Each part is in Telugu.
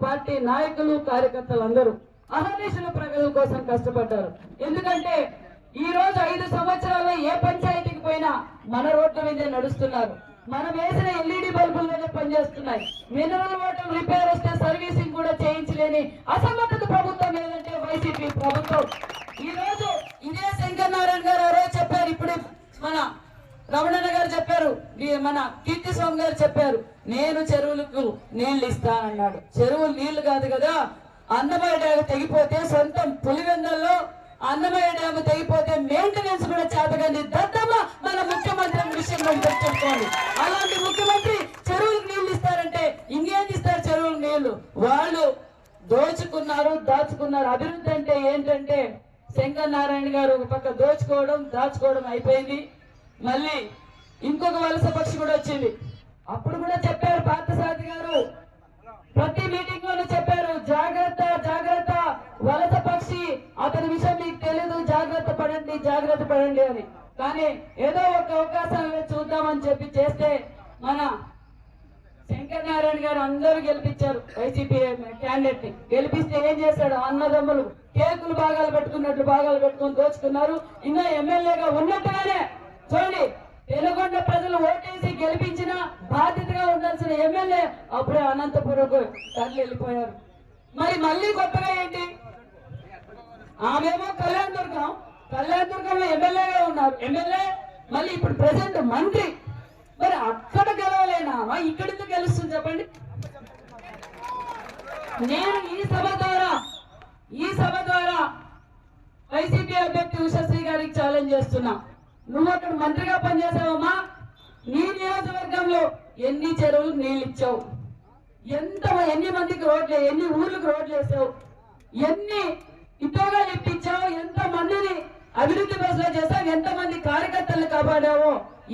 పార్టీ నాయకులు కార్యకర్తలు అందరూ అహర్నిశలు ప్రజల కోసం కష్టపడ్డారు. ఎందుకంటే ఈ రోజు 5 సంవత్సరాల్లో ఏ పంచాయతీకి పోయినా మన రోడ్ల మీదే నడుస్తున్నారు. మనం వేసిన ఎల్ఈడి బల్బుల మీద పనిచేస్తున్నాయి. మినరల్ వాటర్ రిపేర్ వస్తే సర్వీసింగ్ కూడా చేయించలేని అసమర్థత ప్రభుత్వం ఏదంటే వైసీపీ ప్రభుత్వం. ఈ రోజు ఇదే శంకర్ నారాయణ గారు ఆ రోజు చెప్పారు, ఇప్పుడు మన రమణన్న గారు చెప్పారు, మన కీర్తి స్వామి గారు చెప్పారు, నేను చెరువులకు నీళ్లు ఇస్తానన్నాడు. చెరువులు నీళ్లు కాదు కదా, అన్నమయ్య డ్యాము తెగిపోతే సొంతం పులివెందల్లో అన్నమయ్య డ్యాము తెగిపోతే మెయింటెనెన్స్ కూడా చేతగాని దద్దమ్మ మన ముఖ్యమంత్రి విషయం చెప్పుకోవాలి. అలాంటి ముఖ్యమంత్రి చెరువులకు నీళ్లు ఇస్తారంటే ఇంకేం ఇస్తారు చెరువులకు నీళ్లు? వాళ్ళు దోచుకున్నారు, దాచుకున్నారు. అభివృద్ధి అంటే ఏంటంటే శంకర్ నారాయణ గారు ఒక పక్క దోచుకోవడం దాచుకోవడం అయిపోయింది. మళ్ళీ ఇంకొక వలస పక్షి కూడా వచ్చింది. అప్పుడు కూడా చెప్పారు పార్థసారథి గారు, ప్రతి మీటింగ్ లోనే చెప్పారు, జాగ్రత్త జాగ్రత్త, వలస పక్షి అతని విషయం మీకు తెలియదు, జాగ్రత్త పడండి జాగ్రత్త పడండి అని. కానీ ఏదో ఒక అవకాశాన్ని చూద్దామని చెప్పి చేస్తే మన శంకర్ నారాయణ గారు అందరూ గెలిపించారు. వైసీపీ క్యాండిడేట్ ని గెలిపిస్తే ఏం చేశాడు? అన్నదమ్ములు కేకులు భాగాలు పెట్టుకున్నట్లు భాగాలు పెట్టుకుని దోచుకున్నారు. ఇంకా ఎమ్మెల్యేగా ఉన్నట్టుగానే చూడండి, పెనుగొండ ప్రజలు ఓటేసి గెలిపించిన బాధ్యతగా ఉండాల్సిన ఎమ్మెల్యే అప్పుడే అనంతపురంకు తరలి వెళ్ళిపోయారు. మరి మళ్ళీ కొత్తగా ఏంటి? ఆమెమో కళ్యాణ్ దుర్గంలో ఎమ్మెల్యేగా ఉన్నారు, ఎమ్మెల్యే మళ్ళీ ఇప్పుడు ప్రెసిడెంట్ మంత్రి. మరి అక్కడ గెలవలేనా, ఇక్కడితో గెలుస్తుంది చెప్పండి? నేను ఈ సభ ద్వారా వైసీపీ అభ్యర్థి ఉషశ్రీ గారికి ఛాలెంజ్ చేస్తున్నా. నువ్వు అక్కడ మంత్రిగా పనిచేసావమ్మా, నీ నియోజకవర్గంలో ఎన్ని చెరువులు నీళ్ళు ఇచ్చావు, ఎన్ని మందికి రోడ్లు, ఎన్ని ఊర్లకు రోడ్లు వేసావు, ఎన్ని ఉద్యోగాలు ఇప్పించావు, ఎంత మందిని అభివృద్ధి బస్సులో చేసావు, ఎంత మంది కార్యకర్తలను కాపాడావో,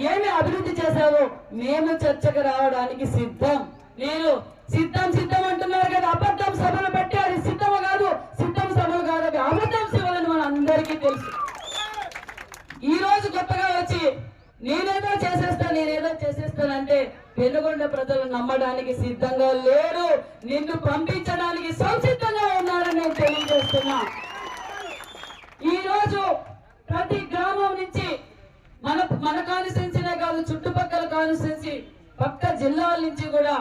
ఏమి అభివృద్ధి చేశావో మేము చర్చకు రావడానికి సిద్ధం. నేను సిద్ధం అంటున్నారు కదా, అబద్ధం సభలు పెట్టి అది సిద్ధం కాదు, సిద్ధం సభలు కాదు, అది అబద్ధం సభలని మన అందరికీ తెలుసు. ఈ రోజు కొత్తగా వచ్చి నేనేదో చేసేస్తానంటే పెనుగొండ ప్రజలు నమ్మడానికి సిద్ధంగా లేరు, నిన్ను పంపించడానికి సంసిద్ధంగా ఉన్నారని నేను తెలియజేస్తున్నా. ఈ రోజు ప్రతి గ్రామం నుంచి మన కాన్స్టిట్యున్సీనే కాదు, చుట్టుపక్కల కాన్స్టిట్యున్సీ పక్క జిల్లాల నుంచి కూడా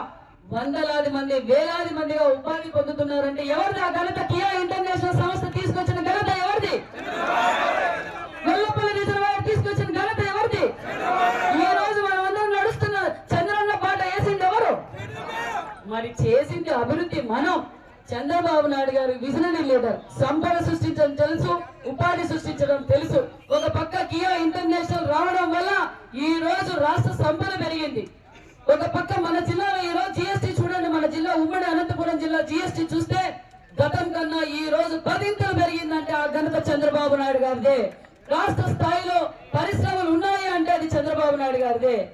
వందలాది మంది వేలాది మందిగా ఉపాధి పొందుతున్నారంటే ఎవరిది ఆ ఘనత? కియా ఇంటర్నేషనల్ సంస్థ తీసుకొచ్చిన ఘనత ఎవరిది? వెల్లపల్లి రిజర్వాయర్ తీసుకొచ్చిన ఘనత ఎవరిది? ఈ రోజు మనం అందరం నడుస్తున్న చంద్రన్న పాట వేసింది ఎవరు? మరి చేసింది అభివృద్ధి మనం. చంద్రబాబు నాయుడు గారు విజనరీ లీడర్, సంపద సృష్టించడం తెలుసు, ఉపాధి సృష్టించడం తెలుసు. ఒక పక్క కియా ఇంటర్నేషనల్ రావడం వల్ల ఈ రోజు రాష్ట్ర సంపద పెరిగింది. ఒక పక్క మన జిల్లాలో ఈ రోజు జిఎస్టీ చూడండి, మన జిల్లా ఉమ్మడి అనంతపురం జిల్లా జిఎస్టీ చూస్తే గతం కన్నా ఈ రోజు 10 పెరిగిందంటే ఆ ఘనత చంద్రబాబు నాయుడు గారిదే. రాష్ట్ర స్థాయిలో పరిశ్రమలు ఉన్నాయి అంటే అది చంద్రబాబు నాయుడు గారిదే.